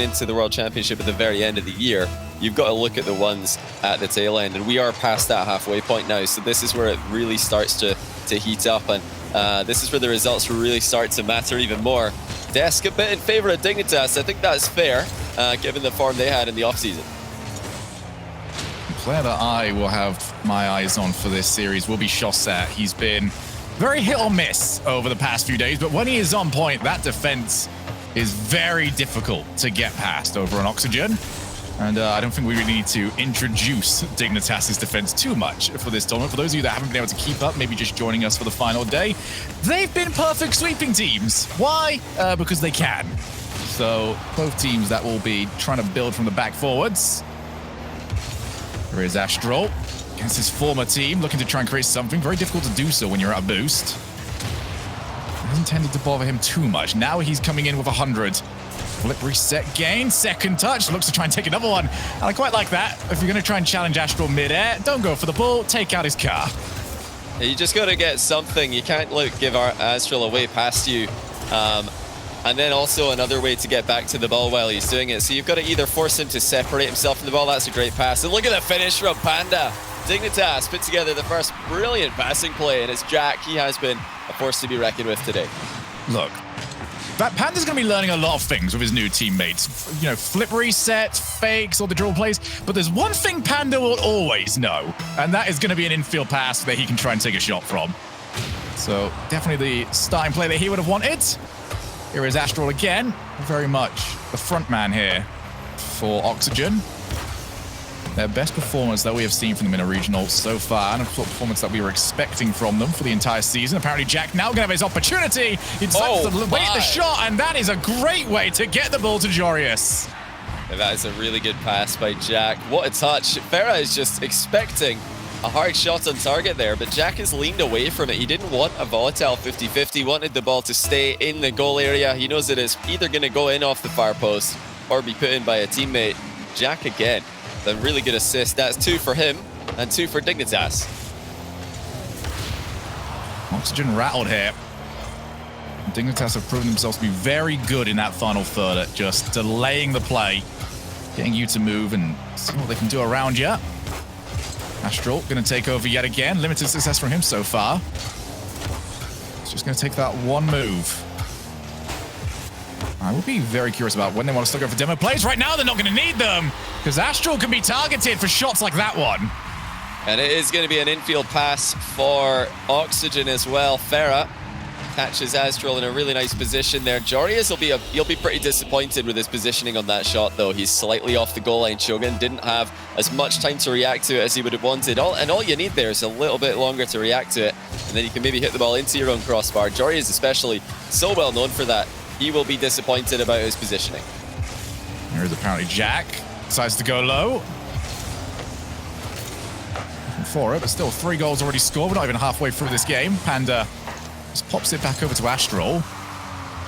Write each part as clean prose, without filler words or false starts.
into the World Championship at the very end of the year, you've got to look at the ones at the tail end, and we are past that halfway point now, so this is where it really starts to heat up, and this is where the results will really start to matter even more. Desk a bit in favor of Dignitas. I think that's fair, given the form they had in the offseason. The player that I will have my eyes on for this series will be Chaussette. He's been very hit or miss over the past few days, but when he is on point, that defense is very difficult to get past over on Oxygen. And I don't think we really need to introduce Dignitas' defense too much for this tournament. For those of you that haven't been able to keep up, maybe just joining us for the final day, they've been perfect sweeping teams. Why? Because they can. So both teams that will be trying to build from the back forwards. There is Astral against his former team, looking to try and create something. Very difficult to do so when you're at a boost. Hasn't tended to bother him too much. Now he's coming in with 100. Flip reset gain, second touch, looks to try and take another one. And I quite like that. If you're going to try and challenge Astral mid-air, don't go for the ball, take out his car. Yeah, you just got to get something. You can't give our Astral away past you. And then also another way to get back to the ball while he's doing it. So you've got to either force him to separate himself from the ball. That's a great pass. And look at the finish from Panda. Dignitas put together the first brilliant passing play, and it's Jack. He has been a force to be reckoned with today. Look, Panda's going to be learning a lot of things with his new teammates. You know, flip resets, fakes, all the drill plays. But there's one thing Panda will always know, and that is going to be an infield pass that he can try and take a shot from. So definitely the starting play that he would have wanted. Here is Astral again. Very much the front man here for Oxygen. Their best performance that we have seen from them in a regional so far, and a performance that we were expecting from them for the entire season. Apparently Jack now going to have his opportunity. He decides to wait the shot, and that is a great way to get the ball to Jorius. Yeah, that is a really good pass by Jack. What a touch. Farah is just expecting a hard shot on target there, but Jack has leaned away from it. He didn't want a volatile 50-50, wanted the ball to stay in the goal area. He knows that it's either going to go in off the far post or be put in by a teammate. Jack again. A really good assist. That's 2 for him and 2 for Dignitas. Oxygen rattled here. Dignitas have proven themselves to be very good in that final third at just delaying the play, getting you to move and see what they can do around you. Astral going to take over yet again. Limited success from him so far. It's just going to take that one move. I would be very curious about when they want to start going for demo plays. Right now, they're not going to need them because Astral can be targeted for shots like that one. And it is going to be an infield pass for Oxygen as well. Farah catches Astral in a really nice position there. Jorius he'll be pretty disappointed with his positioning on that shot, though. He's slightly off the goal line. Shogun didn't have as much time to react to it as he would have wanted. All you need there is a little bit longer to react to it, and then you can maybe hit the ball into your own crossbar. Jorius especially, so well known for that. He will be disappointed about his positioning. Here's apparently Jack. Decides to go low. For it, but still 3 goals already scored. We're not even halfway through this game. Panda just pops it back over to Astral.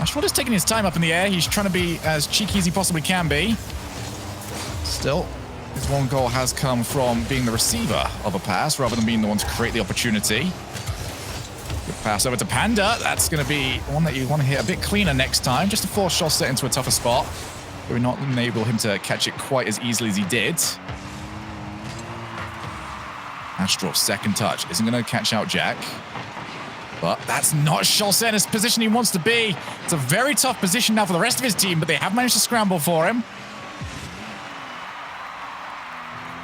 Astral is taking his time up in the air. He's trying to be as cheeky as he possibly can be. Still, his 1 goal has come from being the receiver of a pass rather than being the one to create the opportunity. Good pass over to Panda. That's going to be one that you want to hit a bit cleaner next time, just to force Chaussette into a tougher spot. We're not enable him to catch it quite as easily as he did. Astral's second touch isn't going to catch out Jack. But that's not Chaussette's position he wants to be. It's a very tough position now for the rest of his team, but they have managed to scramble for him.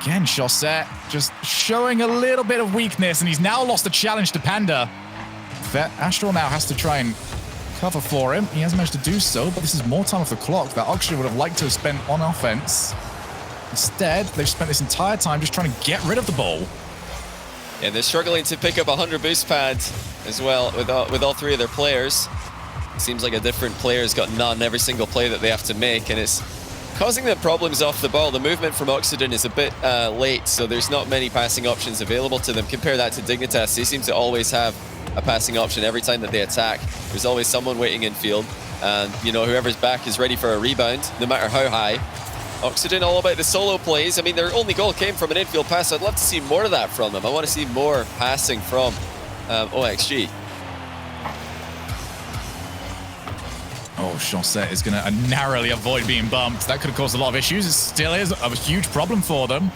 Again, Chaussette just showing a little bit of weakness, and he's now lost the challenge to Panda. Astral now has to try and cover for him. He hasn't managed to do so, but this is more time off the clock that Oxygen would have liked to have spent on offense. Instead, they've spent this entire time just trying to get rid of the ball. Yeah, they're struggling to pick up 100 boost pads as well with all 3 of their players. It seems like a different player's got none every single play that they have to make, and it's causing them problems off the ball. The movement from Oxygen is a bit late, so there's not many passing options available to them. Compare that to Dignitas. They seem to always have a passing option every time that they attack. There's always someone waiting in field, and you know, whoever's back is ready for a rebound, no matter how high. Oxygen all about the solo plays. I mean, their only goal came from an infield pass. I'd love to see more of that from them. I want to see more passing from OXG. Oh, Chaussette is going to narrowly avoid being bumped. That could have caused a lot of issues. It still is a huge problem for them.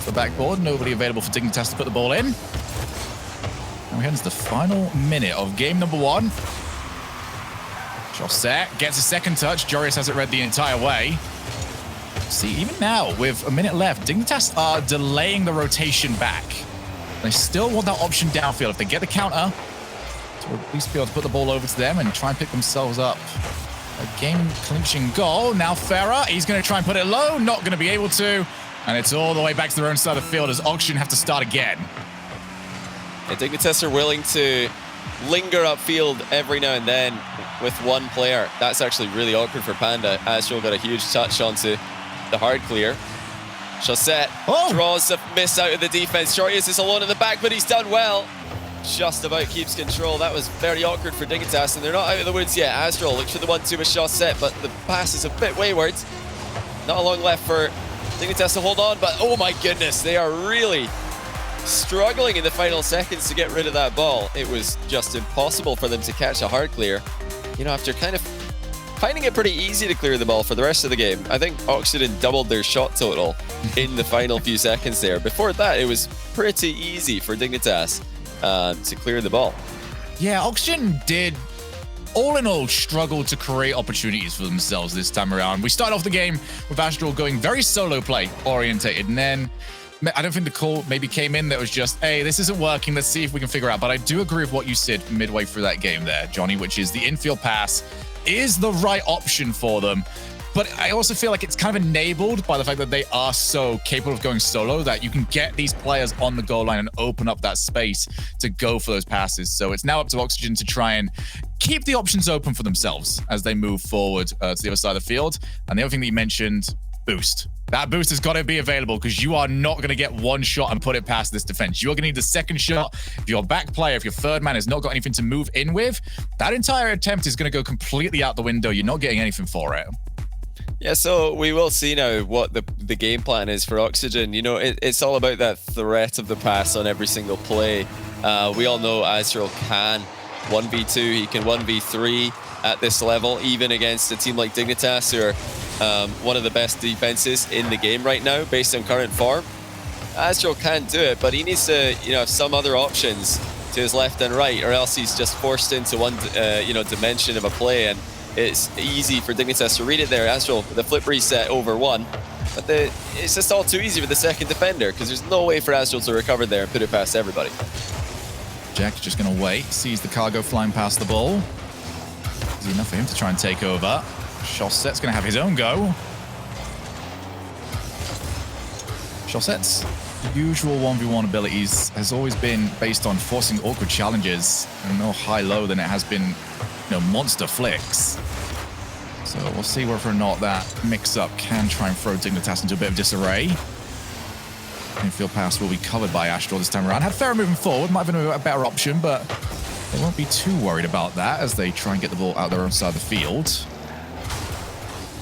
The backboard, nobody available for Dignitas to put the ball in. And we head into the final minute of game number 1. Chaussette gets a second touch. Jorius has it read the entire way. See, even now, with a minute left, Dignitas are delaying the rotation back. They still want that option downfield. If they get the counter, to at least be able to put the ball over to them and try and pick themselves up a game-clinching goal. Now Farah, he's going to try and put it low. Not going to be able to. And it's all the way back to their own side of the field as OXG have to start again. Yeah, Dignitas are willing to linger upfield every now and then with one player. That's actually really awkward for Panda. Astral got a huge touch onto the hard clear. Chaussette draws a miss out of the defense. Jorius is alone in the back, but he's done well. Just about keeps control. That was very awkward for Dignitas, and they're not out of the woods yet. Astral looks for the 1-2 with Chaussette, but the pass is a bit wayward. Not long left for Dignitas to hold on, but oh my goodness, they are really struggling in the final seconds to get rid of that ball. It was just impossible for them to catch a hard clear. You know, after kind of finding it pretty easy to clear the ball for the rest of the game. I think Oxygen doubled their shot total in the final few seconds there. Before that, it was pretty easy for Dignitas to clear the ball. Yeah, Oxygen did, all in all, struggle to create opportunities for themselves this time around. We started off the game with Astral going very solo play orientated, and then I don't think the call maybe came in that was just, hey, this isn't working, let's see if we can figure out. But I do agree with what you said midway through that game there, Johnny, which is the infield pass is the right option for them. But I also feel like it's kind of enabled by the fact that they are so capable of going solo that you can get these players on the goal line and open up that space to go for those passes. So it's now up to Oxygen to try and keep the options open for themselves as they move forward to the other side of the field. And the other thing that you mentioned, boost. That boost has got to be available because you are not going to get one shot and put it past this defense. You're going to need the second shot. If your back player, if your third man has not got anything to move in with, that entire attempt is going to go completely out the window. You're not getting anything for it. Yeah, so we will see now what the game plan is for Oxygen. You know, it's all about that threat of the pass on every single play. We all know Azrael can 1v2, he can 1v3 at this level, even against a team like Dignitas, who are one of the best defenses in the game right now, based on current form. Azrael can do it, but he needs to, have some other options to his left and right, or else he's just forced into one, dimension of a play, and it's easy for Dignitas to read it there. Astral, the flip reset over one. But it's just all too easy with the second defender because there's no way for Astral to recover there and put it past everybody. Jack's just going to wait, sees the cargo flying past the ball. Easy enough for him to try and take over. Chaussette's going to have his own go. Chaussette's usual 1v1 abilities has always been based on forcing awkward challenges and more high-low than it has been monster flicks. So we'll see whether or not that mix-up can try and throw Dignitas into a bit of disarray. Infield pass will be covered by Astral this time around. Had Farah moving forward, might have been a better option, but they won't be too worried about that as they try and get the ball out their own side of the field.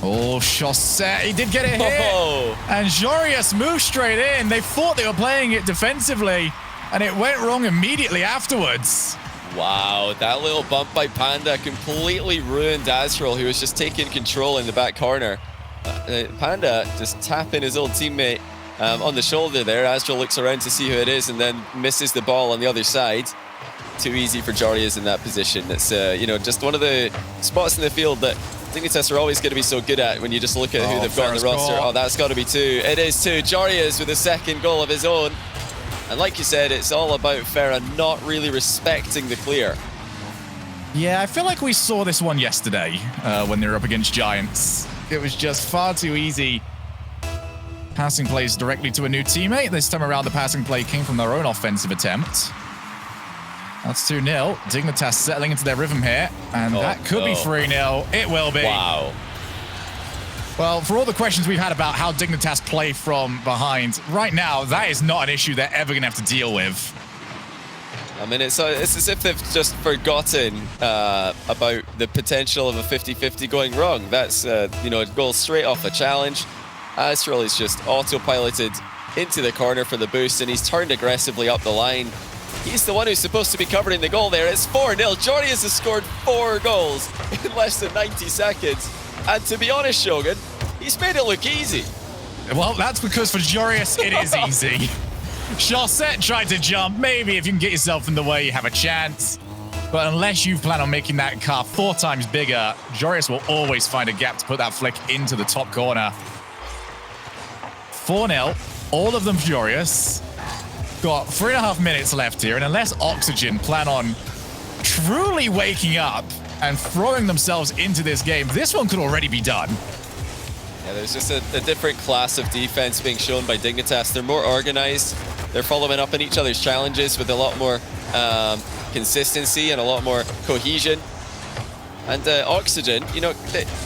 Oh, Chaussette, he did get it hit. And Jorius moved straight in. They thought they were playing it defensively, and it went wrong immediately afterwards. Wow, that little bump by Panda completely ruined Azrael, who was just taking control in the back corner. Panda just tapping his old teammate on the shoulder there. Azrael looks around to see who it is and then misses the ball on the other side. Too easy for Jorius in that position. It's, just one of the spots in the field that Dignitas are always going to be so good at when you just look at who they've got on the roster. Oh, that's got to be two. It is two. Jorius with a second goal of his own. And like you said, it's all about Farah not really respecting the clear. Yeah, I feel like we saw this one yesterday when they were up against Giants. It was just far too easy. Passing plays directly to a new teammate. This time around, the passing play came from their own offensive attempt. That's 2-0. Dignitas settling into their rhythm here. And that could be 3-0. It will be. Wow. Well, for all the questions we've had about how Dignitas play from behind, right now, that is not an issue they're ever going to have to deal with. I mean, it's as if they've just forgotten about the potential of a 50-50 going wrong. That's, a goal straight off a challenge. Astral is just autopiloted into the corner for the boost, and he's turned aggressively up the line. He's the one who's supposed to be covering the goal there. It's 4-0. Jorius has scored 4 goals in less than 90 seconds. And to be honest, Shogun, he's made it look easy. Well, that's because for Jorius, it is easy. Chaussette tried to jump. Maybe if you can get yourself in the way, you have a chance. But unless you plan on making that car 4 times bigger, Jorius will always find a gap to put that flick into the top corner. 4-0, all of them Jorius. Got 3.5 minutes left here, and unless Oxygen plan on truly waking up and throwing themselves into this game, this one could already be done. Yeah, there's just a different class of defense being shown by Dignitas. They're more organized. They're following up on each other's challenges with a lot more consistency and a lot more cohesion. And Oxygen, you know,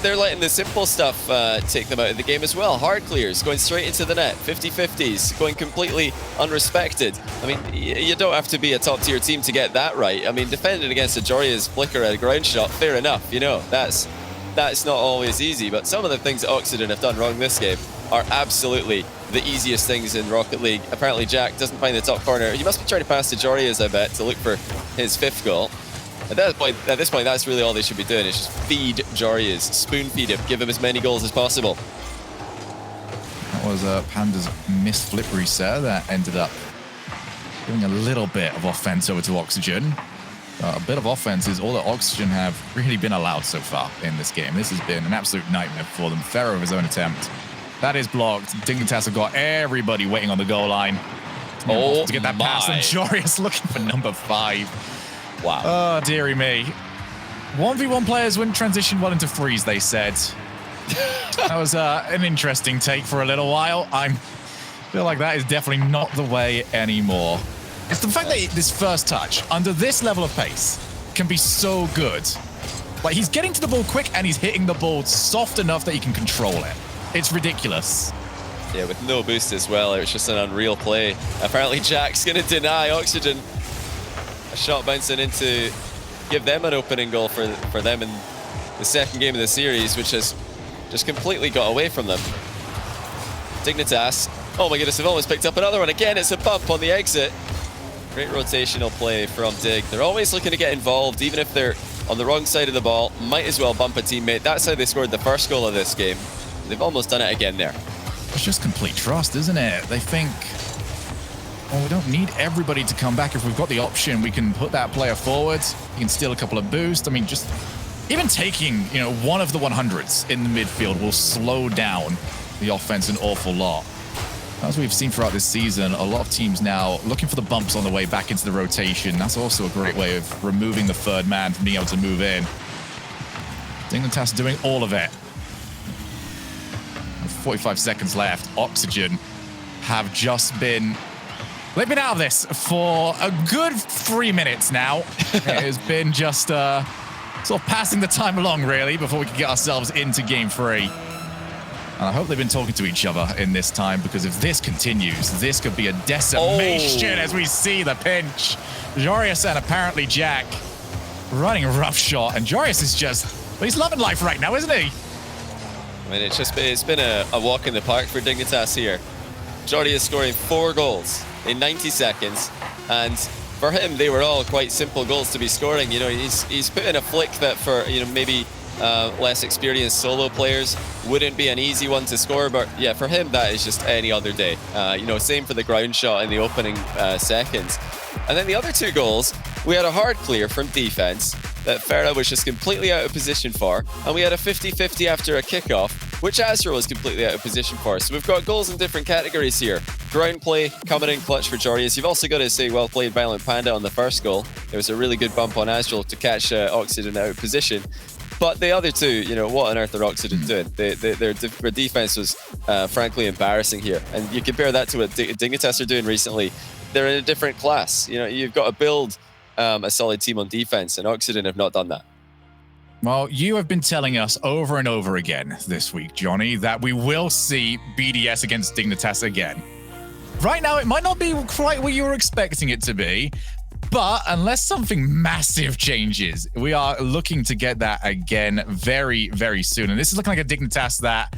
they're letting the simple stuff take them out of the game as well. Hard clears, going straight into the net, 50-50s, going completely unrespected. I mean, you don't have to be a top-tier team to get that right. I mean, defending against a Joria's flicker at a ground shot, fair enough, you know, that's not always easy. But some of the things that Oxygen have done wrong this game are absolutely the easiest things in Rocket League. Apparently, Jack doesn't find the top corner. He must be trying to pass to Joria's, I bet, to look for his 5th goal. At this point, that's really all they should be doing, is just feed Joria's, spoon feed him, give him as many goals as possible. That was Panda's missed flip reset that ended up giving a little bit of offense over to Oxygen. A bit of offense is all that Oxygen have really been allowed so far in this game. This has been an absolute nightmare for them. Ferro with his own attempt. That is blocked. Dignitas have got everybody waiting on the goal line. To get that pass, and Jorius looking for number 5. Wow. Oh, dearie me. 1v1 players wouldn't transition well into freeze, they said. That was an interesting take for a little while. I feel like that is definitely not the way anymore. It's the fact that this first touch, under this level of pace, can be so good. Like, he's getting to the ball quick and he's hitting the ball soft enough that he can control it. It's ridiculous. Yeah, with no boost as well. It was just an unreal play. Apparently, Jack's going to deny Oxygen. A shot bouncing in to give them an opening goal for them in the second game of the series, which has just completely got away from them. Dignitas. Oh my goodness, they've almost picked up another one. Again, it's a bump on the exit. Great rotational play from Dig. They're always looking to get involved, even if they're on the wrong side of the ball. Might as well bump a teammate. That's how they scored the first goal of this game. They've almost done it again there. It's just complete trust, isn't it? They think, well, we don't need everybody to come back. If we've got the option, we can put that player forward. You can steal a couple of boosts. I mean, just even taking, you know, one of the 100s in the midfield will slow down the offense an awful lot. As we've seen throughout this season, a lot of teams now looking for the bumps on the way back into the rotation. That's also a great way of removing the third man from being able to move in. Dignitas doing all of it. 45 seconds left. Oxygen have just been... They've been out of this for a good 3 minutes now. It has been just sort of passing the time along, really, before we can get ourselves into game 3. And I hope they've been talking to each other in this time, because if this continues, this could be a decimation as we see the pinch. Jorius and apparently Jack running a rough shot. And Jorius is just... Well, he's loving life right now, isn't he? I mean, it's been a walk in the park for Dignitas here. Jordi is scoring 4 goals in 90 seconds, and for him, they were all quite simple goals to be scoring. You know, he's put in a flick that for, you know, maybe less experienced solo players wouldn't be an easy one to score, but yeah, for him, that is just any other day. You know, same for the ground shot in the opening seconds. And then the other 2 goals, we had a hard clear from defense that Farah was just completely out of position for, and we had a 50-50 after a kickoff, which Azra was completely out of position for. So we've got goals in different categories here. Ground play coming in clutch for Jorius. You've also got to say well played Violent Panda on the first goal. There was a really good bump on Azrael to catch Oxygen out of position. But the other 2, you know, what on earth are Oxygen doing? Their defense was frankly embarrassing here. And you compare that to what Dignitas are doing recently. They're in a different class. You know, you've got to build a solid team on defense, and Oxygen have not done that. Well, you have been telling us over and over again this week, Johnny, that we will see BDS against Dignitas again. Right now, it might not be quite what you were expecting it to be, but unless something massive changes, we are looking to get that again very, very soon. And this is looking like a Dignitas that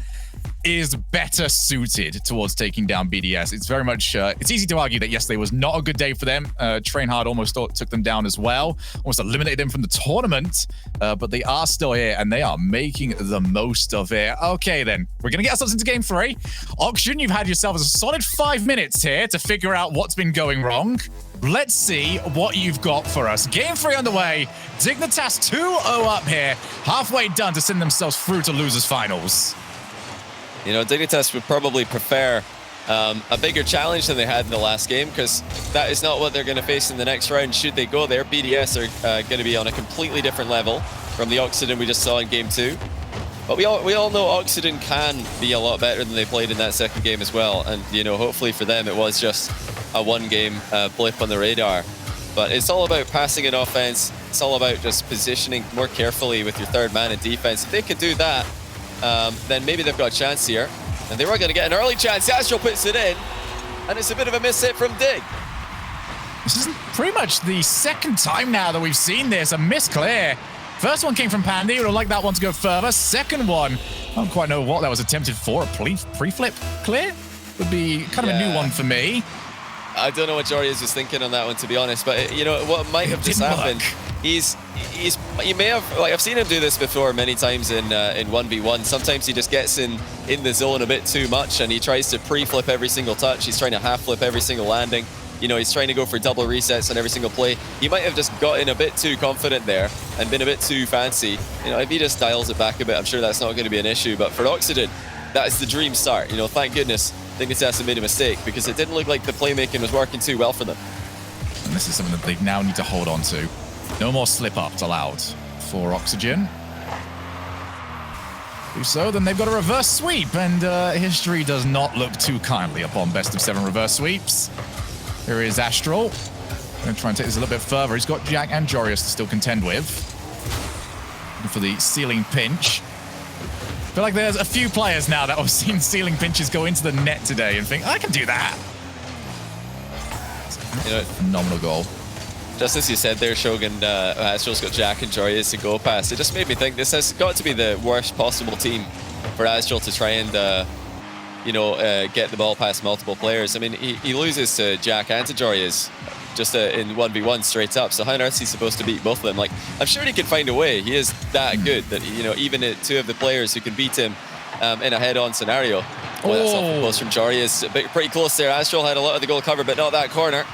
is better suited towards taking down BDS. It's very much, it's easy to argue that yesterday was not a good day for them. Train Hard almost took them down as well, almost eliminated them from the tournament, but they are still here and they are making the most of it. Okay, then, we're going to get ourselves into game 3. Oxygen, you've had yourself a solid 5 minutes here to figure out what's been going wrong. Let's see what you've got for us. Game 3 underway. Dignitas 2-0 up here, halfway done to send themselves through to losers finals. You know, Dignitas would probably prefer a bigger challenge than they had in the last game, because that is not what they're going to face in the next round. Should they go there, BDS are going to be on a completely different level from the Oxygen we just saw in game 2. But we all know Oxygen can be a lot better than they played in that second game as well. And, you know, hopefully for them it was just a one-game blip on the radar. But it's all about passing in offense. It's all about just positioning more carefully with your third man in defense. If they can do that, then maybe they've got a chance here. And they were going to get an early chance. Astral puts it in, and it's a bit of a miss hit from Dig. This is pretty much the second time now that we've seen this, a miss clear. First one came from Pandy, would have liked that one to go further. Second one, I don't quite know what that was attempted for. A pre-flip clear? Would be kind of a new one for me. I don't know what Jorius was thinking on that one, to be honest, but you know what might have just happened. He may have, like, I've seen him do this before many times in 1v1. Sometimes he just gets in the zone a bit too much and he tries to pre-flip every single touch. He's trying to half flip every single landing. You know, he's trying to go for double resets on every single play. He might have just gotten a bit too confident there and been a bit too fancy. You know, if he just dials it back a bit, I'm sure that's not going to be an issue. But for Oxygen, that is the dream start. You know, thank goodness Dignitas made a mistake, because it didn't look like the playmaking was working too well for them. And this is something that they now need to hold on to. No more slip-ups allowed for Oxygen. Do so, then they've got a reverse sweep, and history does not look too kindly upon best of 7 reverse sweeps. Here is Astral. Going to try and take this a little bit further. He's got Jack and Jorius to still contend with. Looking for the ceiling pinch. I feel like there's a few players now that have seen ceiling pinches go into the net today and think, I can do that. You know, phenomenal goal. Just as you said there, Shogun, Astral's got Jack and Jorius to go past. It just made me think this has got to be the worst possible team for Astral to try and, you know, get the ball past multiple players. I mean, he loses to Jack and to Jorius just in 1v1 straight up. So how on earth is he supposed to beat both of them? Like, I'm sure he can find a way. He is that good that, you know, even 2 of the players who can beat him in a head-on scenario. Well, that's awful close from Jorius. Pretty close there. Astral had a lot of the goal covered, but not that corner.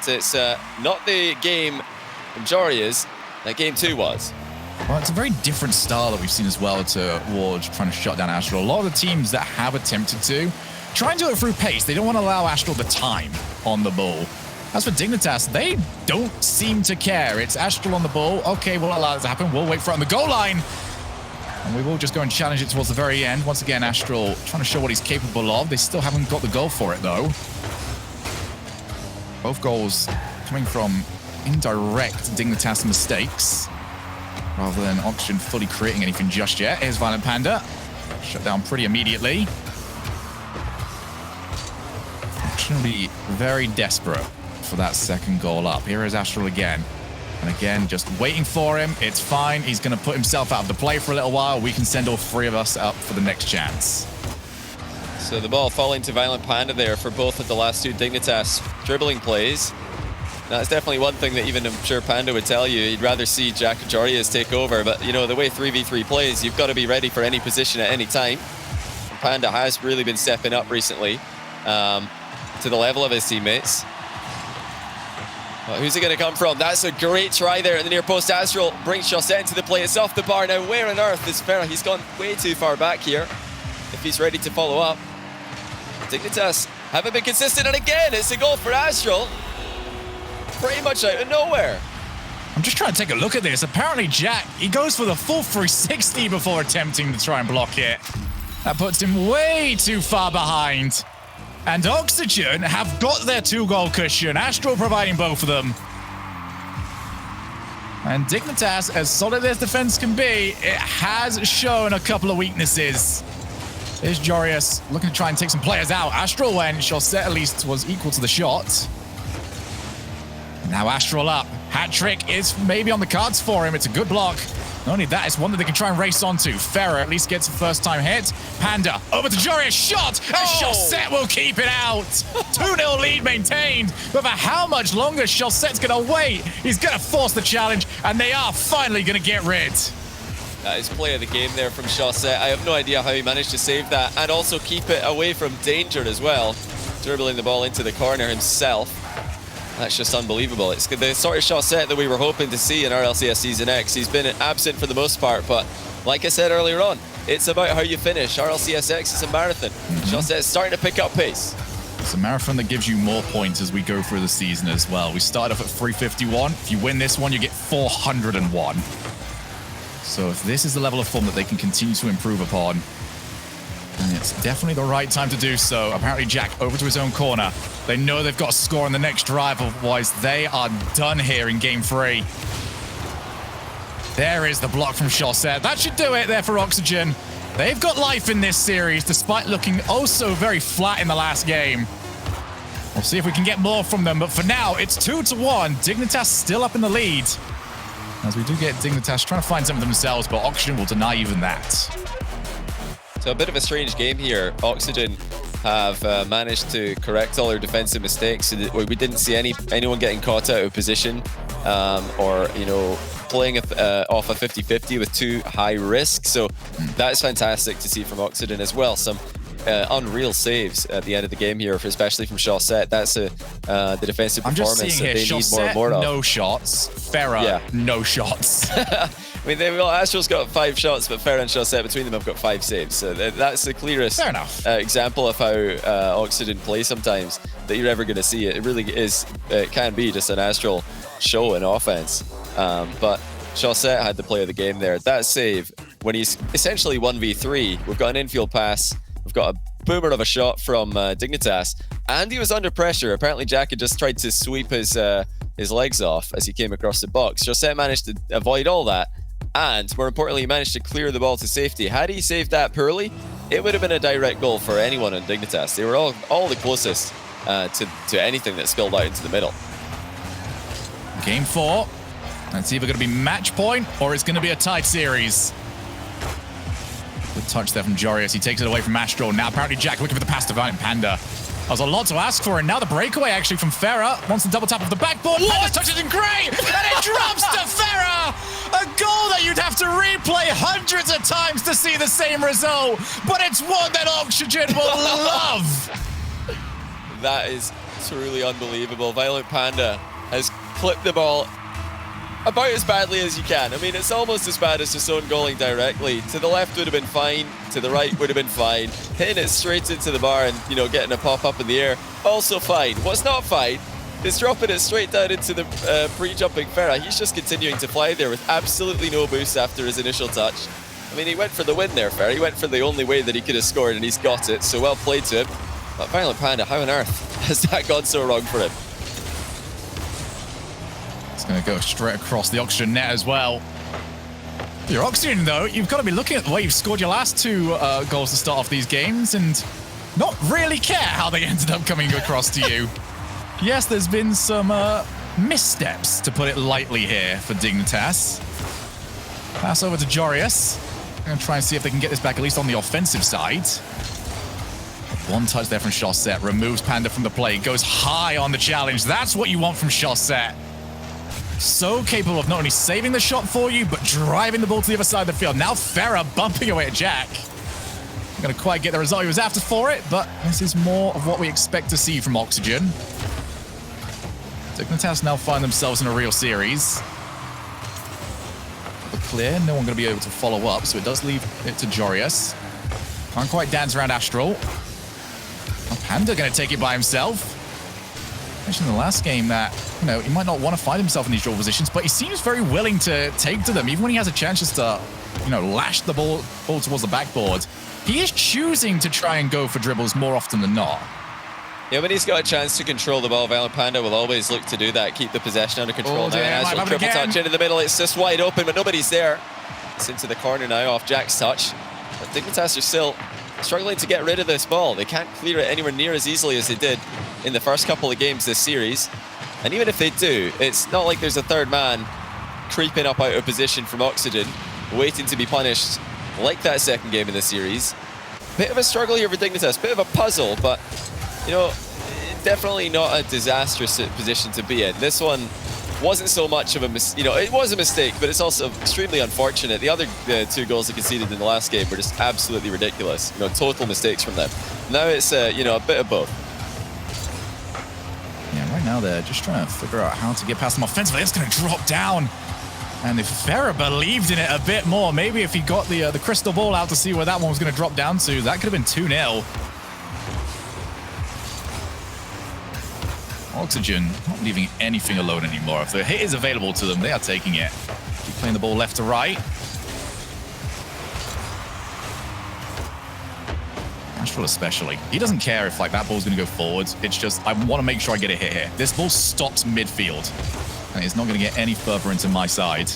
It's not the game from Jorius that game 2 was. Well, it's a very different style that we've seen as well towards trying to shut down Astral. A lot of the teams that have attempted to try and do it through pace. They don't want to allow Astral the time on the ball. As for Dignitas, they don't seem to care. It's Astral on the ball. Okay, we'll allow it to happen. We'll wait for it on the goal line. And we will just go and challenge it towards the very end. Once again, Astral trying to show what he's capable of. They still haven't got the goal for it, though. Both goals coming from indirect Dignitas mistakes, rather than Oxygen fully creating anything just yet. Here's Violent Panda. Shut down pretty immediately. Oxygen will be very desperate for that second goal up. Here is Astral again. And again, just waiting for him. It's fine. He's going to put himself out of the play for a little while. We can send all 3 of us up for the next chance. So the ball falling to Violent Panda there for both of the last 2 Dignitas dribbling plays. That's definitely one thing that even I'm sure Panda would tell you. He'd rather see Jack and Jorius take over. But, you know, the way 3v3 plays, you've got to be ready for any position at any time. And Panda has really been stepping up recently to the level of his teammates. Well, who's it going to come from? That's a great try there in the near post. Astral brings Chaussette into the play. It's off the bar. Now, where on earth is Ferra? He's gone way too far back here if he's ready to follow up. Dignitas haven't been consistent, and again, it's a goal for Astral. Pretty much out of nowhere. I'm just trying to take a look at this. Apparently, Jack, he goes for the full 360 before attempting to try and block it. That puts him way too far behind. And Oxygen have got their 2-goal cushion. Astral providing both of them. And Dignitas, as solid as defense can be, it has shown a couple of weaknesses. Here's Jorius looking to try and take some players out. Astral went. Chaussette at least was equal to the shot. Now Astral up. Hat trick is maybe on the cards for him. It's a good block. Not only that, it's one that they can try and race onto. Ferrer at least gets a first-time hit. Panda over to Jory, a shot! And Chaussette will keep it out! 2-0 lead maintained, but for how much longer Chaussette's gonna wait? He's gonna force the challenge, and they are finally gonna get rid. That is play of the game there from Chaussette. I have no idea how he managed to save that and also keep it away from danger as well. Dribbling the ball into the corner himself. That's just unbelievable. It's the sort of Chaussette that we were hoping to see in RLCS Season X. He's been absent for the most part, but like I said earlier on, it's about how you finish. RLCS X is a marathon. Chaussette's starting to pick up pace. It's a marathon that gives you more points as we go through the season as well. We started off at 351. If you win this one, you get 401. So if this is the level of form that they can continue to improve upon, and it's definitely the right time to do so. Apparently Jack over to his own corner. They know they've got to score on the next drive, otherwise they are done here in game 3. There is the block from Chaussette. That should do it there for Oxygen. They've got life in this series, despite looking oh so very flat in the last game. We'll see if we can get more from them, but for now, it's 2-1. Dignitas still up in the lead. As we do get Dignitas trying to find something themselves, but Oxygen will deny even that. So a bit of a strange game here. Oxygen have managed to correct all their defensive mistakes. So that we didn't see anyone getting caught out of position or, you know, playing off a 50-50 with too high risk. So that is fantastic to see from Oxygen as well. Some unreal saves at the end of the game here, especially from Chaussette. That's the defensive performance that they need more and more of. No shots. Ferrer, no shots. I mean, Astral's got 5 shots, but Ferrer and Chaussette between them have got 5 saves. So that's the clearest example of how Oxygen play sometimes that you're ever going to see. It really is, it can be just an Astral show in offense. But Chaussette had the play of the game there. That save, when he's essentially 1v3, we've got an infield pass, we've got a boomer of a shot from Dignitas, and he was under pressure. Apparently Jack had just tried to sweep his legs off as he came across the box. Chaussette managed to avoid all that, and more importantly, he managed to clear the ball to safety. Had he saved that poorly, it would have been a direct goal for anyone on Dignitas. They were all the closest to anything that spilled out into the middle. Game 4. It's either going to be match point or it's going to be a tight series. Good touch there from Jorius. He takes it away from Astral. Now apparently Jack looking for the pass to Panda. There's a lot to ask for, and now the breakaway actually from Ferrer. Wants the double tap of the backboard. Panda's touches in great, and it drops to Ferrer. A goal that you'd have to replay hundreds of times to see the same result, but it's one that Oxygen will love. That is truly unbelievable. Violent Panda has clipped the ball about as badly as you can. I mean, it's almost as bad as just own goaling directly. To the left would have been fine, to the right would have been fine. Hitting it straight into the bar and, you know, getting a pop up in the air, also fine. What's not fine is dropping it straight down into the pre-jumping Ferrer. He's just continuing to fly there with absolutely no boost after his initial touch. I mean, he went for the win there, Ferrer. He went for the only way that he could have scored, and he's got it, so well played to him. But Violent Panda, how on earth has that gone so wrong for him? Going to go straight across the Oxygen net as well. Your Oxygen, though, you've got to be looking at the way you've scored your last 2 goals to start off these games and not really care how they ended up coming across to you. Yes, there's been some missteps, to put it lightly here, for Dignitas. Pass over to Jorius. I'm going to try and see if they can get this back, at least on the offensive side. One touch there from Chaussette. Removes Panda from the play. Goes high on the challenge. That's what you want from Chaussette. So capable of not only saving the shot for you, but driving the ball to the other side of the field. Now Ferrer bumping away at Jack. Not going to quite get the result he was after for it, but this is more of what we expect to see from Oxygen. Dignitas now find themselves in a real series. The clear, no one going to be able to follow up, so it does leave it to Jorius. Can't quite dance around Astral. Now Panda going to take it by himself. Mentioned in the last game that, you know, he might not want to find himself in these draw positions, but he seems very willing to take to them, even when he has a chance just to, you know, lash the ball towards the backboard. He is choosing to try and go for dribbles more often than not. Yeah, when he's got a chance to control the ball, Violent Panda will always look to do that, keep the possession under control. Now, Astral triple touch into the middle, it's just wide open, but nobody's there. It's into the corner now off Jack's touch. But Dignitas are still struggling to get rid of this ball. They can't clear it anywhere near as easily as they did in the first couple of games this series. And even if they do, it's not like there's a third man creeping up out of position from Oxygen. waiting to be punished like that second game in the series. Bit of a struggle here for Dignitas, bit of a puzzle, but, you know, definitely not a disastrous position to be in. This one wasn't so much of a mistake, you know, it was a mistake, but it's also extremely unfortunate. The other 2 goals they conceded in the last game were just absolutely ridiculous. You know, total mistakes from them. Now it's, you know, a bit of both. Yeah, right now they're just trying to figure out how to get past them offensively. It's going to drop down. And if Farah believed in it a bit more, maybe if he got the crystal ball out to see where that one was going to drop down to, that could have been 2-0. Oxygen not leaving anything alone anymore. If the hit is available to them, they are taking it. Keep playing the ball left to right. Astral especially. He doesn't care if like that ball's going to go forwards. It's just, I want to make sure I get a hit here. This ball stops midfield. And it's not going to get any further into my side.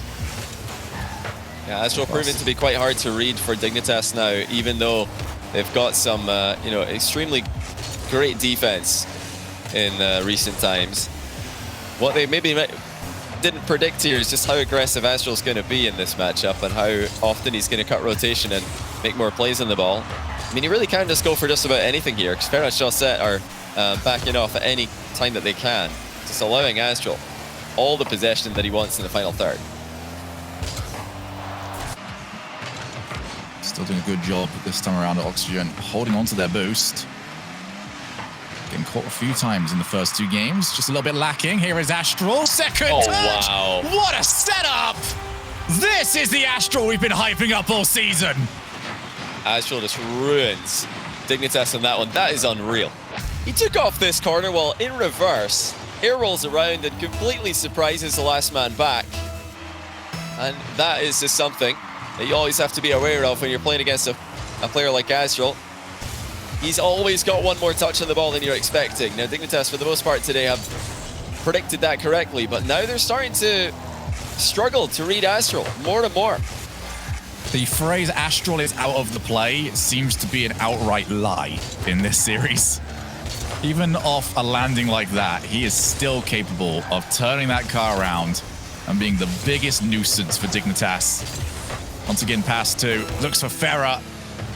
Yeah, Astral proving to be quite hard to read for Dignitas now, even though they've got some, you know, extremely great defense in recent times. What they maybe didn't predict here is just how aggressive Astral's going to be in this matchup and how often he's going to cut rotation and make more plays on the ball. I mean, he really can just go for just about anything here, because Ferrat Chaussette are backing off at any time that they can, just allowing Astral all the possession that he wants in the final third. Still doing a good job this time around at Oxygen, holding on to their boost. Getting caught a few times in the first 2 games, just a little bit lacking. Here is Astral, second touch. Wow. What a setup! This is the Astral we've been hyping up all season. Astral just ruins Dignitas on that one. That is unreal. He took off this corner while in reverse, air rolls around and completely surprises the last man back. And that is just something that you always have to be aware of when you're playing against a player like Astral. He's always got one more touch on the ball than you're expecting. Now, Dignitas, for the most part today, have predicted that correctly, but now they're starting to struggle to read Astral more and more. The phrase Astral is out of the play seems to be an outright lie in this series. Even off a landing like that, he is still capable of turning that car around and being the biggest nuisance for Dignitas. Once again, pass 2, looks for Farah.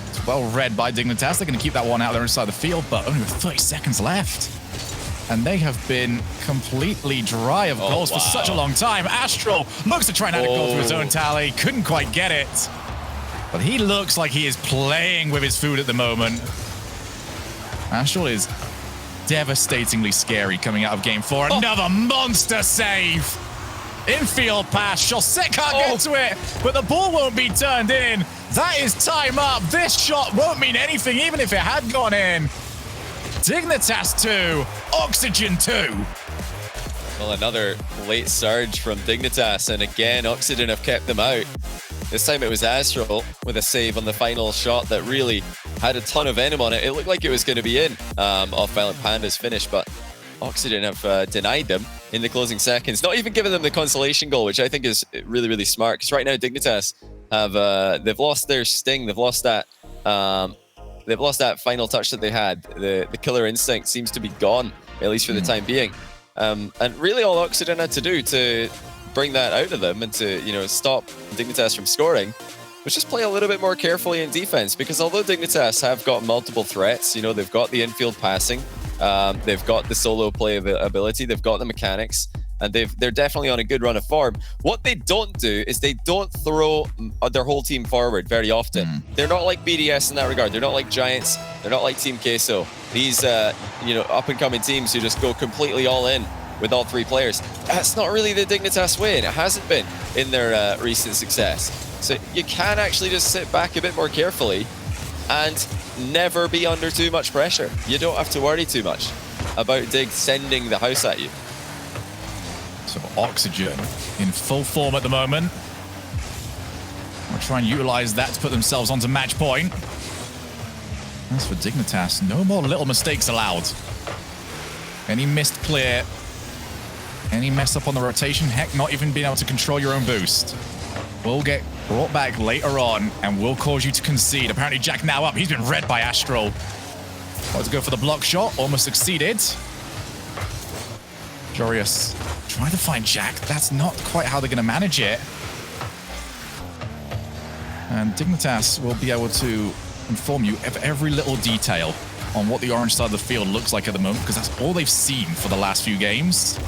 It's well read by Dignitas. They're going to keep that one out there inside the field, but only with 30 seconds left. And they have been completely dry of goals for such a long time. Astral looks to try and add a goal to his own tally. Couldn't quite get it. But he looks like he is playing with his food at the moment. Astral is devastatingly scary coming out of game 4. Another monster save. Infield pass. Chaussette can't get to it, but the ball won't be turned in. That is time up. This shot won't mean anything, even if it had gone in. Dignitas 2, Oxygen 2. Well, another late surge from Dignitas, and again, Oxygen have kept them out. This time it was Astral with a save on the final shot that really had a ton of venom on it. It looked like it was going to be in off Violent Panda's finish, but Oxygen have denied them in the closing seconds. Not even giving them the consolation goal, which I think is really, really smart, because right now Dignitas have they've lost their sting. They've lost that final touch that they had. The killer instinct seems to be gone, at least for the time being. And really all Oxygen had to do to bring that out of them and to, you know, stop Dignitas from scoring was just play a little bit more carefully in defense, because although Dignitas have got multiple threats, you know, they've got the infield passing, they've got the solo play ability, they've got the mechanics, and they're definitely on a good run of form. What they don't do is they don't throw their whole team forward very often. They're not like BDS in that regard. They're not like Giants. They're not like Team Queso. These, you know, up-and-coming teams who just go completely all in with all 3 players. That's not really the Dignitas way, and it hasn't been in their recent success. So you can actually just sit back a bit more carefully and never be under too much pressure. You don't have to worry too much about Dig sending the house at you. So Oxygen in full form at the moment. We'll try and utilize that to put themselves onto match point. As for Dignitas, no more little mistakes allowed. Any missed clear, any mess up on the rotation, heck, not even being able to control your own boost, will get brought back later on and will cause you to concede. Apparently Jack now up. He's been read by Astral. Wanted to go for the block shot, almost succeeded. Jorius trying to find Jack. That's not quite how they're going to manage it. And Dignitas will be able to inform you of every little detail on what the orange side of the field looks like at the moment, because that's all they've seen for the last few games.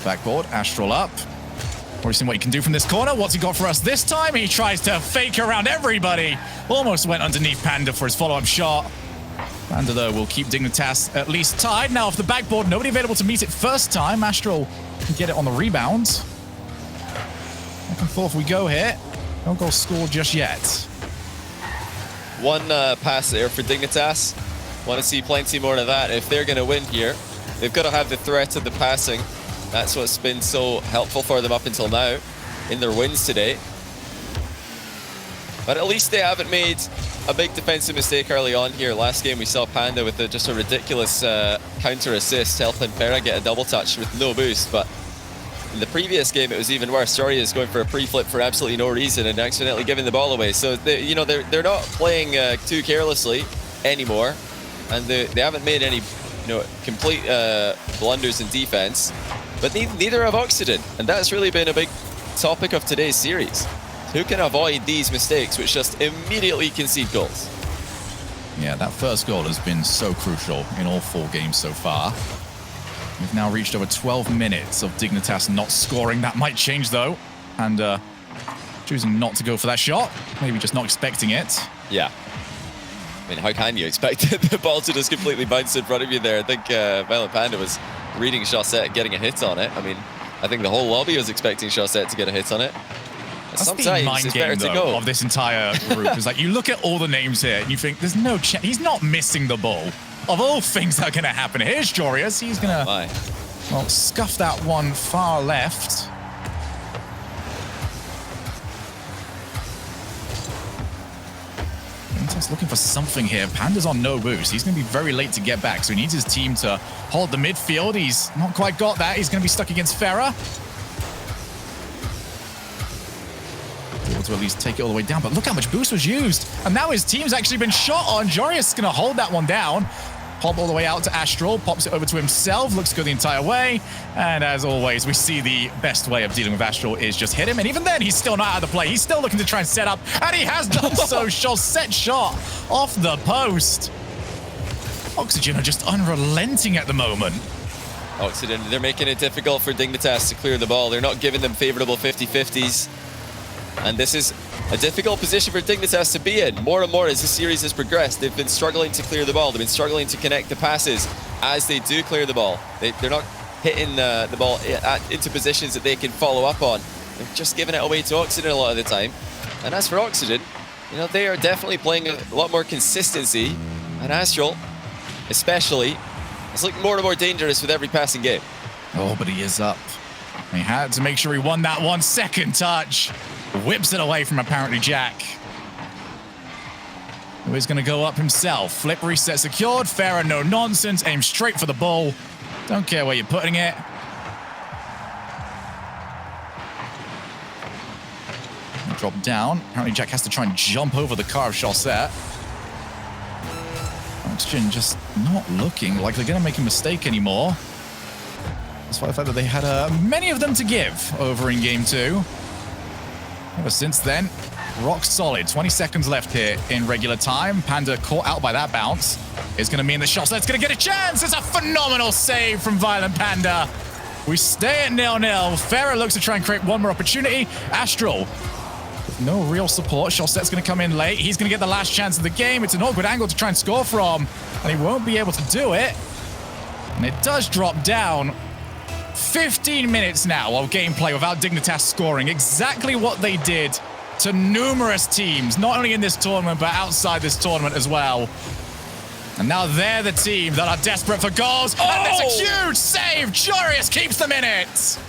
Backboard, Astral up. Already seen what he can do from this corner. What's he got for us this time? He tries to fake around everybody. Almost went underneath Panda for his follow-up shot. Panda, though, will keep Dignitas at least tied. Now off the backboard, nobody available to meet it first time. Astral can get it on the rebound. Back and forth we go here. No goal scored just yet. One pass there for Dignitas. Want to see plenty more of that. If they're going to win here, they've got to have the threat of the passing. That's what's been so helpful for them up until now in their wins today. But at least they haven't made a big defensive mistake early on here. Last game we saw Panda with just a ridiculous counter assist, helping Pera get a double touch with no boost. But in the previous game it was even worse. Jory is going for a pre-flip for absolutely no reason and accidentally giving the ball away. So they're not playing too carelessly anymore, and they haven't made any complete blunders in defense. But neither have Oxygen, and that's really been a big topic of today's series. Who can avoid these mistakes, which just immediately concede goals? Yeah, that first goal has been so crucial in all 4 games so far. We've now reached over 12 minutes of Dignitas not scoring. That might change, though. And choosing not to go for that shot. Maybe just not expecting it. Yeah. I mean, how can you expect the ball to just completely bounce in front of you there? I think Violent Panda was reading Chaussette and getting a hit on it. I mean, I think the whole lobby was expecting Chaussette to get a hit on it. That's sometimes the mind it's game, better to go. Of this entire group. It's like, you look at all the names here and you think, there's no chance. He's not missing the ball. Of all things that are going to happen, here's Jorius. He's going to, well, scuff that one far left. Dignitas looking for something here. Panda's on no boost. He's going to be very late to get back, so he needs his team to hold the midfield. He's not quite got that. He's going to be stuck against Farah. Able to at least take it all the way down, but look how much boost was used. And now his team's actually been shot on. Jorius is going to hold that one down. Pop all the way out to Astral, pops it over to himself, looks good the entire way. And as always, we see the best way of dealing with Astral is just hit him. And even then, he's still not out of the play. He's still looking to try and set up, and he has done so. Chaussette shot off the post. Oxygen are just unrelenting at the moment. Oxygen, they're making it difficult for Dignitas to clear the ball. They're not giving them favorable 50-50s. And this is a difficult position for Dignitas to be in. More and more as the series has progressed, they've been struggling to clear the ball. They've been struggling to connect the passes as they do clear the ball. They're not hitting the ball into positions that they can follow up on. They're just giving it away to Oxygen a lot of the time. And as for Oxygen, they are definitely playing a lot more consistency. And Astral, especially, is looking more and more dangerous with every passing game. Oh, but he is up. He had to make sure he won that 1 second touch. Whips it away from apparently Jack. He's going to go up himself. Flip reset secured. Farah, no nonsense. Aim straight for the ball. Don't care where you're putting it. Drop down. Apparently Jack has to try and jump over the car of Chaussette. Oxygen just not looking like they're going to make a mistake anymore. Despite the fact that they had many of them to give over in game 2. Ever since then, rock solid. 20 seconds left here in regular time. Panda caught out by that bounce. It's going to mean the Chaussette's going to get a chance. It's a phenomenal save from Violent Panda. We stay at 0-0. Farah looks to try and create one more opportunity. Astral, with no real support. Chaussette's going to come in late. He's going to get the last chance of the game. It's an awkward angle to try and score from, and he won't be able to do it. And it does drop down. 15 minutes now of gameplay without Dignitas scoring. Exactly what they did to numerous teams, not only in this tournament, but outside this tournament as well. And now they're the team that are desperate for goals. Oh! And there's a huge save. Jorius keeps them in it.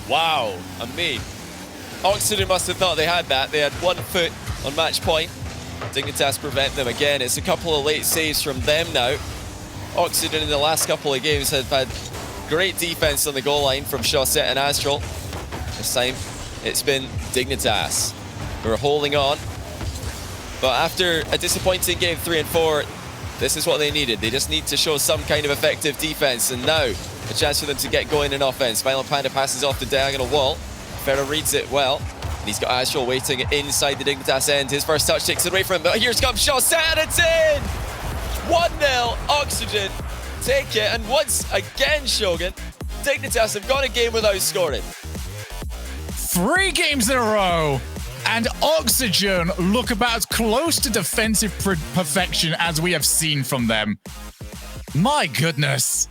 Wow, and me. Oxygen must have thought they had that. They had 1 foot on match point. Dignitas prevent them again. It's a couple of late saves from them now. Oxygen in the last couple of games have had great defense on the goal line from Chaussette and Astral. This time, it's been Dignitas who are holding on. But after a disappointing game 3 and 4, this is what they needed. They just need to show some kind of effective defense. And now, a chance for them to get going in offense. Violent Panda passes off the diagonal wall. Ferrer reads it well. And he's got Astral waiting inside the Dignitas end. His first touch takes it away from him, but here comes Chaussette, and it's in! 1-0, Oxygen take it, and once again, Shogun, Dignitas have got a game without scoring. 3 games in a row, and Oxygen look about as close to defensive perfection as we have seen from them. My goodness.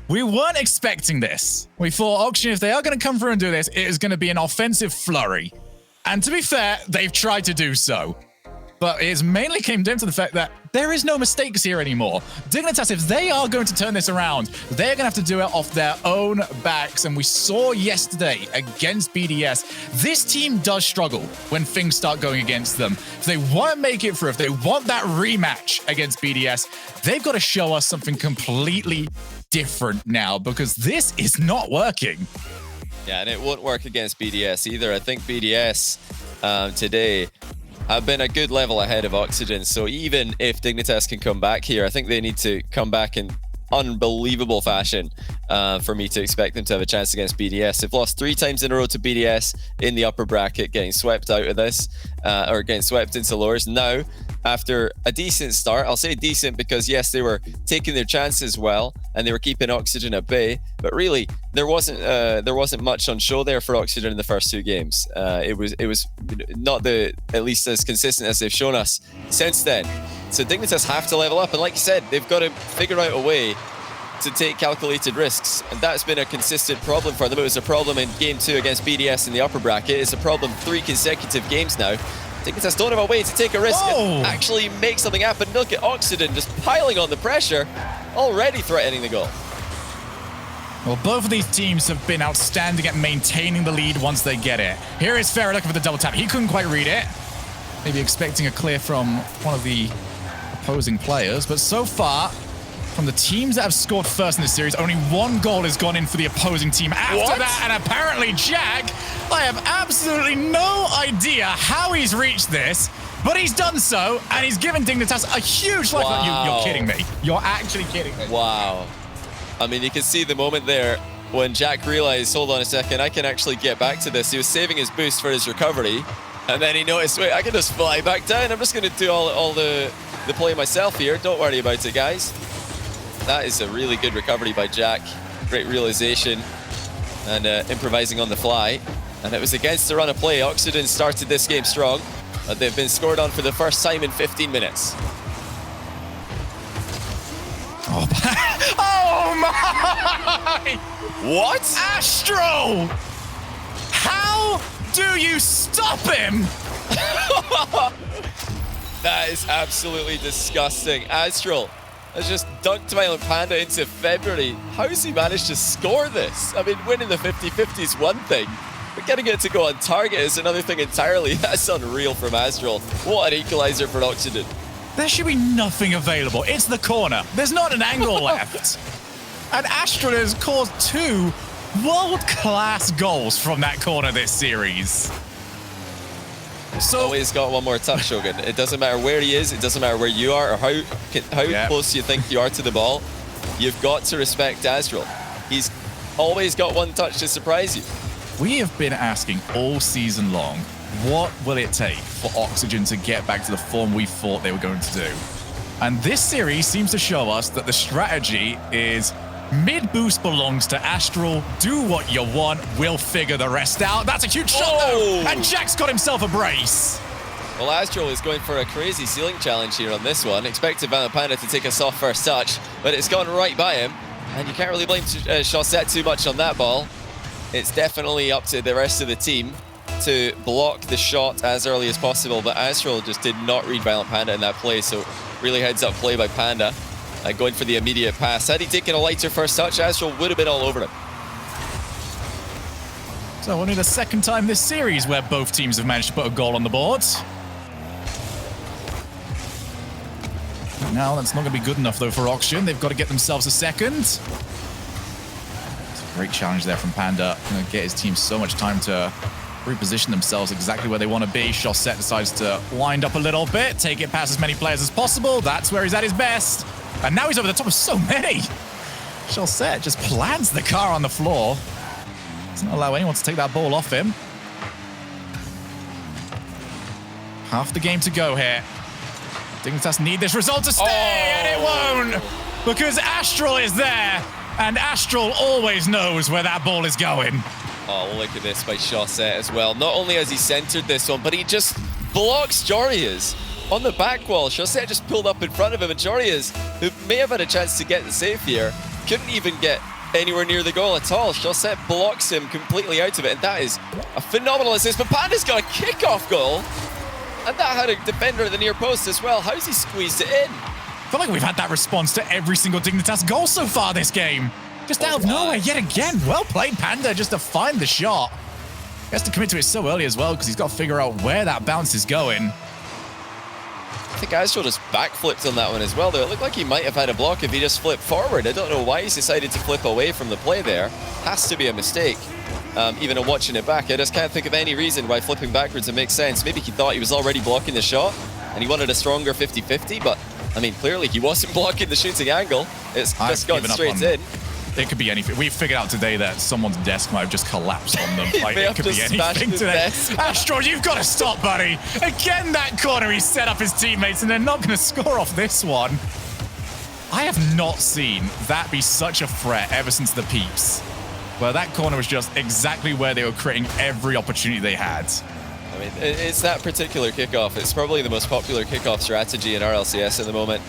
We weren't expecting this. We thought, Oxygen, if they are going to come through and do this, it is going to be an offensive flurry. And to be fair, they've tried to do so. But it mainly came down to the fact that there is no mistakes here anymore. Dignitas, if they are going to turn this around, they're going to have to do it off their own backs. And we saw yesterday against BDS, this team does struggle when things start going against them. If they want to make it through, if they want that rematch against BDS, they've got to show us something completely different now, because this is not working. Yeah, and it won't work against BDS either. I think BDS today have been a good level ahead of Oxygen. So even if Dignitas can come back here, I think they need to come back in unbelievable fashion for me to expect them to have a chance against BDS. They've lost 3 times in a row to BDS in the upper bracket, getting swept out of this, or getting swept into lowers. Now, after a decent start, I'll say decent because yes, they were taking their chances well and they were keeping Oxygen at bay, but really there wasn't much on show there for Oxygen in the first 2 games. It was not at least as consistent as they've shown us since then. So Dignitas have to level up, and like you said, they've got to figure out a way to take calculated risks, and that's been a consistent problem for them. It was a problem in game 2 against BDS in the upper bracket. It's a problem 3 consecutive games now. Dignitas don't have a way to take a risk and actually make something happen. Look at Oxygen just piling on the pressure, already threatening the goal. Well, both of these teams have been outstanding at maintaining the lead once they get it. Here is Ferrer looking for the double tap. He couldn't quite read it. Maybe expecting a clear from one of the opposing players, but so far, from the teams that have scored first in this series, only 1 goal has gone in for the opposing team. After that, and apparently Jack, I have absolutely no idea how he's reached this, but he's done so, and he's given Dignitas a huge life. Wow. You're kidding me. You're actually kidding me. Wow. I mean, you can see the moment there when Jack realized, hold on a second, I can actually get back to this. He was saving his boost for his recovery, and then he noticed, wait, I can just fly back down. I'm just going to do all the play myself here. Don't worry about it, guys. That is a really good recovery by Jack. Great realization and improvising on the fly. And it was against the run of play. Oxygen started this game strong, but they've been scored on for the first time in 15 minutes. Oh my! What? Astro! How do you stop him? That is absolutely disgusting. Astral has just dunked Violent Panda into February. How has he managed to score this? I mean, winning the 50-50 is one thing, but getting it to go on target is another thing entirely. That's unreal from Astral. What an equalizer for Oxygen. There should be nothing available. It's the corner. There's not an angle left. And Astral has caused 2 world-class goals from that corner this series. So always got one more touch, Shogun. It doesn't matter where he is, it doesn't matter where you are or how close you think you are to the ball. You've got to respect Astral. He's always got one touch to surprise you. We have been asking all season long, what will it take for Oxygen to get back to the form we thought they were going to do? And this series seems to show us that the strategy is mid-boost belongs to Astral. Do what you want. We'll figure the rest out. That's a huge shot, though. And Jack's got himself a brace. Well, Astral is going for a crazy ceiling challenge here on this one. Expected Violent Panda to take a soft first touch, but it's gone right by him. And you can't really blame Chaussette too much on that ball. It's definitely up to the rest of the team to block the shot as early as possible, but Astral just did not read Violent Panda in that play, so really heads-up play by Panda. Going for the immediate pass. Had he taken a lighter first touch, Astral would have been all over him. So only the second time this series where both teams have managed to put a goal on the board. Now that's not going to be good enough though for Oxygen. They've got to get themselves a second. It's a great challenge there from Panda. Going to get his team so much time to reposition themselves exactly where they want to be. Chaussette decides to wind up a little bit, take it past as many players as possible. That's where he's at his best. And now he's over the top of so many. Chaussette just plants the car on the floor. Doesn't allow anyone to take that ball off him. Half the game to go here. Dignitas need this result to stay, and it won't! Because Astral is there, and Astral always knows where that ball is going. Oh, look at this by Chaussette as well. Not only has he centered this one, but he just blocks Jorias on the back wall. Chaussette just pulled up in front of him, and Jorias, who may have had a chance to get the save here, couldn't even get anywhere near the goal at all. Chaussette blocks him completely out of it, and that is a phenomenal assist. But Panda's got a kickoff goal, and that had a defender at the near post as well. How's he squeezed it in? I feel like we've had that response to every single Dignitas goal so far this game. Just out of nowhere yet again. Well played, Panda, just to find the shot. He has to commit to it so early as well because he's got to figure out where that bounce is going. I think Astral just backflipped on that one as well, though. It looked like he might have had a block if he just flipped forward. I don't know why he's decided to flip away from the play there. Has to be a mistake. Even on watching it back, I just can't think of any reason why flipping backwards would make sense. Maybe he thought he was already blocking the shot and he wanted a stronger 50-50, but I mean, clearly he wasn't blocking the shooting angle. It's just gone straight in. It could be anything. We figured out today that someone's desk might have just collapsed on them. Like, it could be anything today. Astral, you've got to stop, buddy. Again, that corner, he set up his teammates, and they're not going to score off this one. I have not seen that be such a threat ever since the peeps. Well, that corner was just exactly where they were creating every opportunity they had. I mean, it's that particular kickoff. It's probably the most popular kickoff strategy in RLCS at the moment.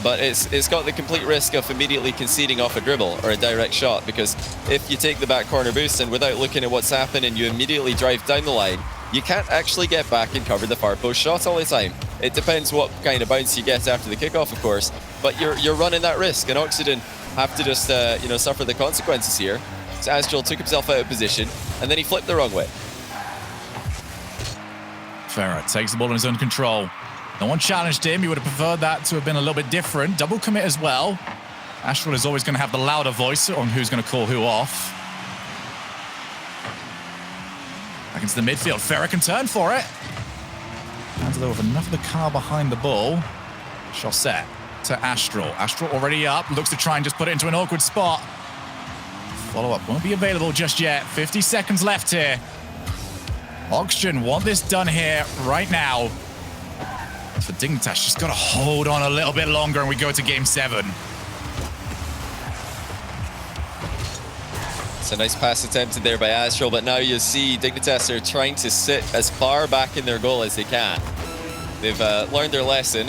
But it's got the complete risk of immediately conceding off a dribble or a direct shot, because if you take the back corner boost and without looking at what's happening, you immediately drive down the line, you can't actually get back and cover the far post shot all the time. It depends what kind of bounce you get after the kickoff, of course, but you're running that risk, and Oxygen have to just suffer the consequences here. So Astral took himself out of position, and then he flipped the wrong way. Farah takes the ball in his own control. No one challenged him. He would have preferred that to have been a little bit different. Double commit as well. Astral is always going to have the louder voice on who's going to call who off. Back into the midfield. Farah can turn for it. Angelo with enough of the car behind the ball. Chaussette to Astral. Astral already up. Looks to try and just put it into an awkward spot. Follow-up won't be available just yet. 50 seconds left here. Oxygen want this done here right now. For Dignitas, just got to hold on a little bit longer and we go to game 7. It's a nice pass attempted there by Astral, but now you see Dignitas are trying to sit as far back in their goal as they can. They've learned their lesson.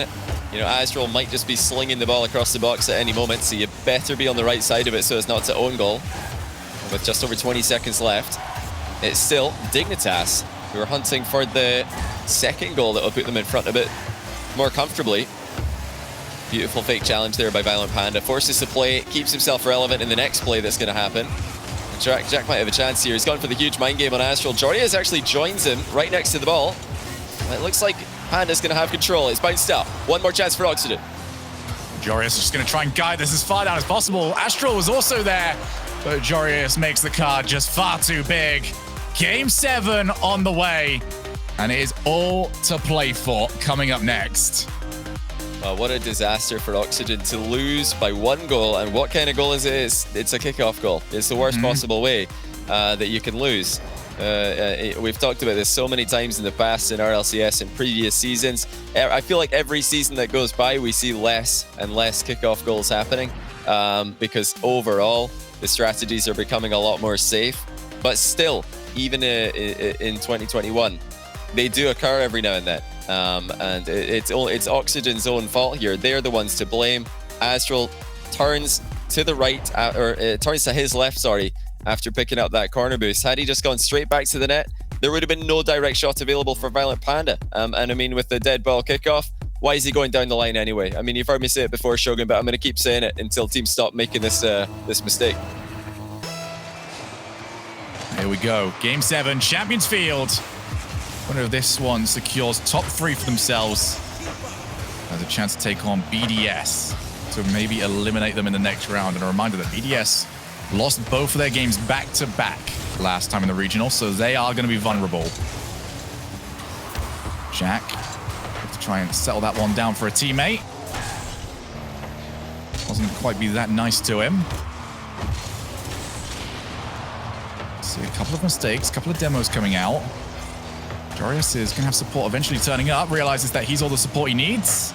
You know, Astral might just be slinging the ball across the box at any moment, so you better be on the right side of it so as not to own goal. And with just over 20 seconds left, it's still Dignitas who are hunting for the second goal that will put them in front a bit more comfortably. Beautiful fake challenge there by Violent Panda. Forces the play, keeps himself relevant in the next play that's going to happen. And Jack might have a chance here. He's gone for the huge mind game on Astral. Jorias actually joins him right next to the ball. It looks like Panda's going to have control. It's bounced up. One more chance for Oxygen. Jorias is just going to try and guide this as far down as possible. Astral was also there, but Jorias makes the card just far too big. Game 7 on the way. And it is all to play for coming up next. What a disaster for Oxygen to lose by 1 goal. And what kind of goal is it? It's a kickoff goal. It's the worst possible way that you can lose. We've talked about this so many times in the past in RLCS in previous seasons. I feel like every season that goes by, we see less and less kickoff goals happening because overall, the strategies are becoming a lot more safe. But still, even in 2021, they do occur every now and then, and it's Oxygen's own fault here. They're the ones to blame. Astral turns to the right, turns to his left, sorry, after picking up that corner boost. Had he just gone straight back to the net, there would have been no direct shot available for Violent Panda. And I mean, with the dead ball kickoff, why is he going down the line anyway? I mean, you've heard me say it before, Shogun, but I'm going to keep saying it until teams stop making this mistake. Here we go. Game 7, Champions Field. Winner of this one secures top 3 for themselves. Has a chance to take on BDS to maybe eliminate them in the next round. And a reminder that BDS lost both of their games back-to-back last time in the regional, so they are going to be vulnerable. Jack have to try and settle that one down for a teammate. Wasn't quite be that nice to him. See a couple of mistakes, a couple of demos coming out. Jorius is going to have support eventually turning up, realizes that he's all the support he needs.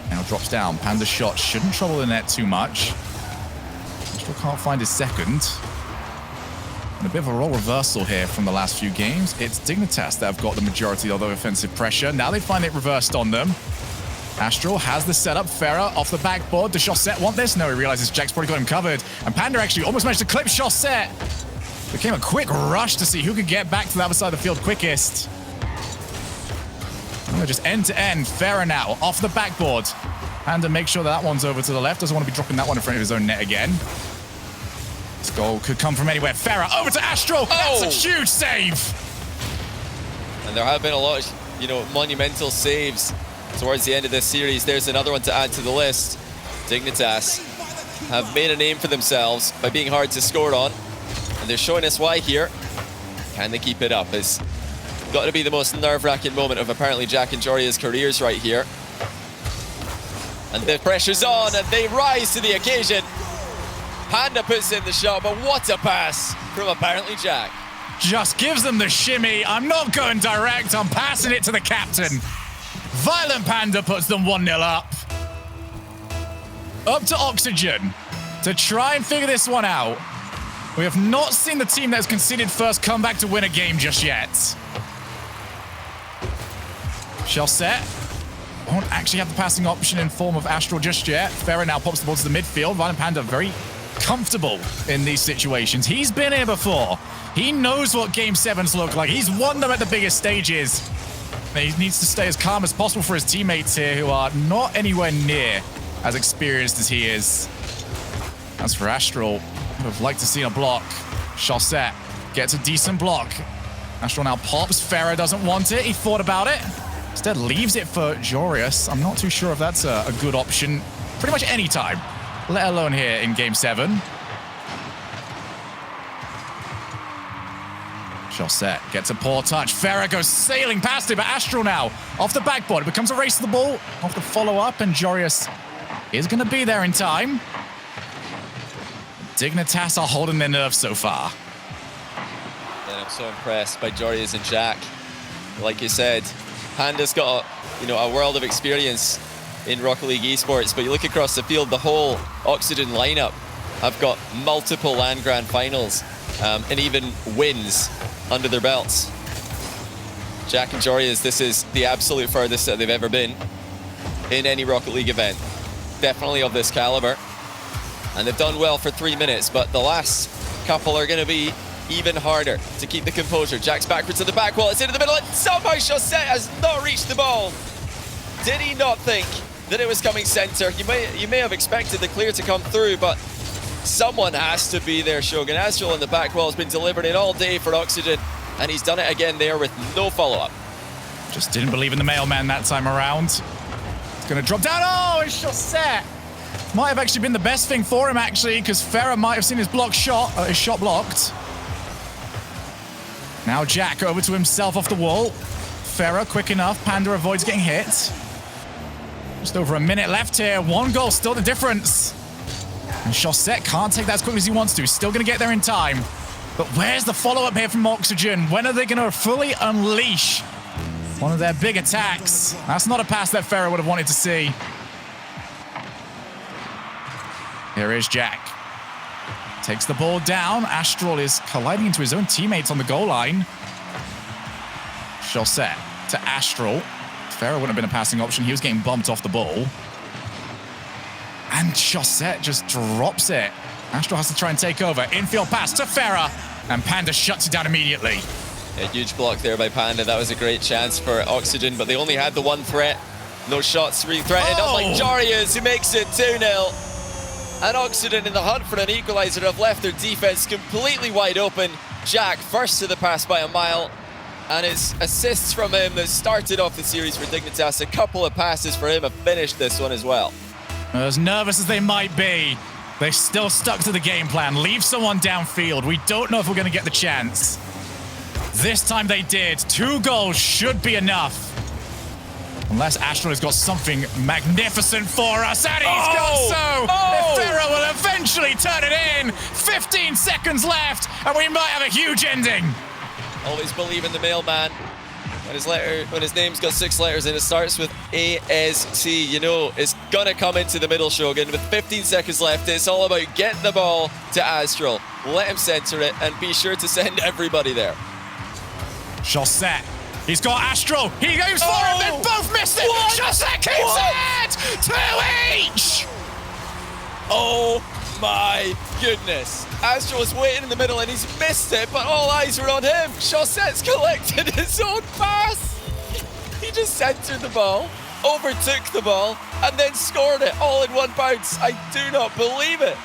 Now drops down. Panda's shot shouldn't trouble the net too much. Still can't find his second. And a bit of a role reversal here from the last few games. It's Dignitas that have got the majority of the offensive pressure. Now they find it reversed on them. Astral has the setup. Farah off the backboard. Does Chaussette want this? No, he realizes Jack's probably got him covered. And Panda actually almost managed to clip Chaussette. Became a quick rush to see who could get back to the other side of the field quickest. And just end to end. Farah now off the backboard. Panda makes sure that one's over to the left. Doesn't want to be dropping that one in front of his own net again. This goal could come from anywhere. Farah over to Astral. Oh! That's a huge save. And there have been a lot of, monumental saves towards the end of this series. There's another one to add to the list. Dignitas have made a name for themselves by being hard to score on. And they're showing us why here. Can they keep it up? It's got to be the most nerve-wracking moment of apparently Jack and Joria's careers right here. And the pressure's on and they rise to the occasion. Panda puts in the shot, but what a pass from apparently Jack. Just gives them the shimmy. I'm not going direct. I'm passing it to the captain. Violent Panda puts them 1-0 up. Up to Oxygen to try and figure this one out. We have not seen the team that's conceded first come back to win a game just yet. Chaussette won't actually have the passing option in form of Astral just yet. Farah now pops the ball to the midfield. Violent Panda very comfortable in these situations. He's been here before. He knows what Game 7s look like. He's won them at the biggest stages. He needs to stay as calm as possible for his teammates here, who are not anywhere near as experienced as he is. As for Astral, I would have liked to see a block. Chaussette gets a decent block. Astral now pops. Farah doesn't want it. He thought about it. Instead leaves it for Jorius. I'm not too sure if that's a good option pretty much any time, let alone here in Game 7. Chaussette gets a poor touch. Farah goes sailing past it, but Astral now off the backboard. It becomes a race to the ball off the follow-up, and Jorius is going to be there in time. Dignitas are holding their nerve so far. And I'm so impressed by Jorius and Jack. Like you said, Panda's got a world of experience in Rocket League Esports, but you look across the field, the whole Oxygen lineup have got multiple LAN Grand Finals and even wins under their belts. Jack and Jorius, this is the absolute furthest that they've ever been in any Rocket League event. Definitely of this caliber. And they've done well for 3 minutes, but the last couple are going to be even harder to keep the composure. Jack's backwards to the back wall. It's into the middle, and somehow Chaussette has not reached the ball. Did he not think that it was coming center? You may have expected the clear to come through, but someone has to be there. Shogun Astral in the back wall has been delivering it all day for Oxygen, and he's done it again there with no follow-up. Just didn't believe in the mailman that time around. It's going to drop down. Oh, it's Chaussette. Might have actually been the best thing for him, actually, because Farah might have seen his shot blocked. Now Jack over to himself off the wall. Farah quick enough. Panda avoids getting hit. Just over a minute left here. 1 goal, still the difference. And Chaussette can't take that as quickly as he wants to. Still going to get there in time. But where's the follow-up here from Oxygen? When are they going to fully unleash one of their big attacks? That's not a pass that Farah would have wanted to see. Here is Jack. Takes the ball down. Astral is colliding into his own teammates on the goal line. Chaussette to Astral. Farah wouldn't have been a passing option. He was getting bumped off the ball. And Chaussette just drops it. Astral has to try and take over. Infield pass to Farah. And Panda shuts it down immediately. A huge block there by Panda. That was a great chance for Oxygen, but they only had the one threat. No shots being threatened. Unlike Jorius, who makes it 2-0. And Oxygen in the hunt for an equalizer have left their defense completely wide open. Jack first to the pass by a mile. And it's assists from him that started off the series for Dignitas. A couple of passes for him have finished this one as well. As nervous as they might be, they still stuck to the game plan. Leave someone downfield. We don't know if we're going to get the chance. This time they did. 2 goals should be enough. Unless Astral has got something magnificent for us, and he's got so! Efero will eventually turn it in! 15 seconds left, and we might have a huge ending! Always believe in the mailman. When his name's got 6 letters and it starts with ASC, you know it's gonna come into the middle, Shogun. With 15 seconds left, it's all about getting the ball to Astral. Let him center it, and be sure to send everybody there. Chaussette. He's got Astral. He goes for it. They both missed it. Chaussette keeps it. 2 each. Oh my goodness. Astral was waiting in the middle and he's missed it, but all eyes were on him. Chaussette's collected his own pass. He just centered the ball, overtook the ball, and then scored it all in one bounce. I do not believe it.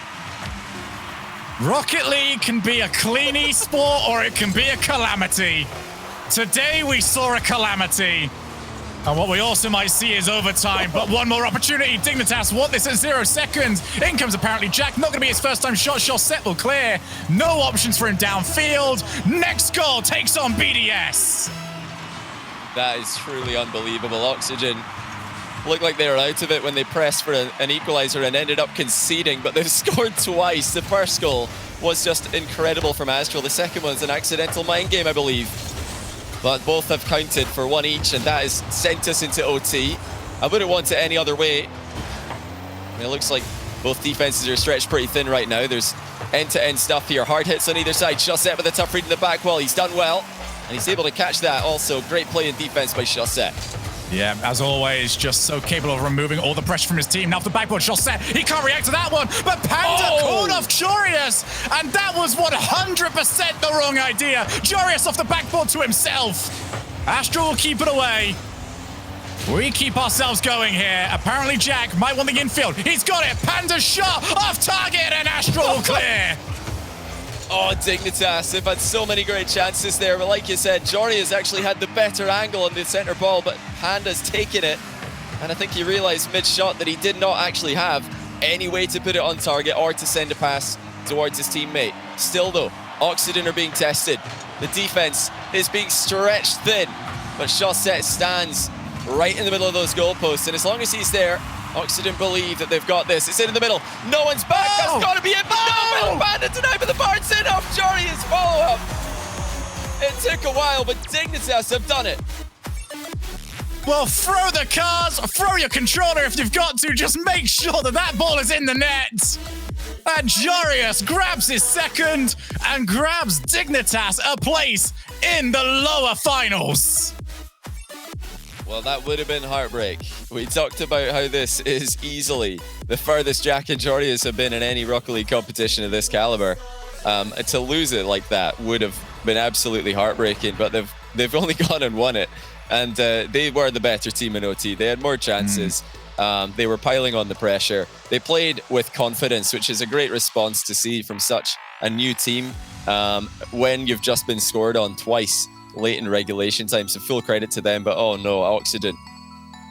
Rocket League can be a clean esport or it can be a calamity. Today we saw a calamity. And what we also might see is overtime, but one more opportunity. Dignitas want this at 0 seconds. In comes apparently Jack. Not going to be his first time shot. Chaussette will clear. No options for him downfield. Next goal takes on BDS. That is truly unbelievable. Oxygen looked like they were out of it when they pressed for an equalizer and ended up conceding, but they've scored twice. The first goal was just incredible from Astral. The second one's an accidental mind game, I believe. But both have counted for 1 each, and that has sent us into OT. I wouldn't want it any other way. I mean, it looks like both defenses are stretched pretty thin right now. There's end-to-end stuff here. Hard hits on either side. Chaussette with a tough read in the back wall. He's done well, and he's able to catch that also. Great play in defense by Chaussette. Yeah, as always, just so capable of removing all the pressure from his team. Now for the backboard, Chaussette, he can't react to that one, but Panda called off Jorius, and that was 100% the wrong idea. Jorius off the backboard to himself. Astral will keep it away. We keep ourselves going here. Apparently Jack might want the infield. He's got it. Panda's shot off target, and Astral will clear. Oh, Dignitas, they've had so many great chances there, but like you said, Jory has actually had the better angle on the center ball, but Panda's taken it, and I think he realized mid-shot that he did not actually have any way to put it on target or to send a pass towards his teammate. Still though, Oxygen are being tested. The defense is being stretched thin, but Chaussette stands right in the middle of those goalposts, and as long as he's there, Oxygen believe that they've got this. It's in the middle. No one's back. That's got to be it. But no, Panda tonight, but the bar's in off Jori's follow-up. It took a while, but Dignitas have done it. Well, throw the cars, throw your controller if you've got to. Just make sure that that ball is in the net. And Jorius grabs his second and grabs Dignitas a place in the lower finals. Well, that would have been heartbreak. We talked about how this is easily the furthest Jack and Jorius have been in any Rocket League competition of this caliber. To lose it like that would have been absolutely heartbreaking, but they've only gone and won it. And they were the better team in OT. They had more chances. They were piling on the pressure. They played with confidence, which is a great response to see from such a new team when you've just been scored on twice late in regulation time, so full credit to them. But oh no, Oxygen.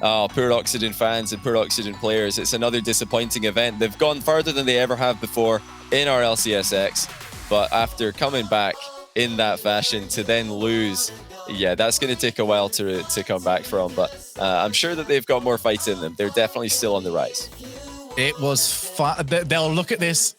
Oh, poor Oxygen fans and poor Oxygen players. It's another disappointing event. They've gone further than they ever have before in RLCSX, but after coming back in that fashion to then lose, yeah, that's going to take a while to come back from, but I'm sure that they've got more fight in them. They're definitely still on the rise. It was fun. They'll look at this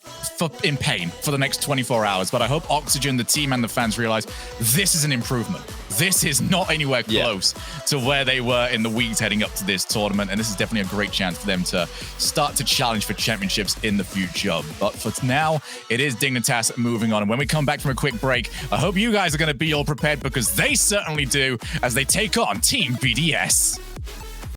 in pain for the next 24 hours, but I hope Oxygen, the team, and the fans realize this is an improvement. This is not anywhere close to where they were in the weeks heading up to this tournament, and this is definitely a great chance for them to start to challenge for championships in the future. But for now, it is Dignitas moving on. And when we come back from a quick break, I hope you guys are going to be all prepared, because they certainly do, as they take on Team BDS.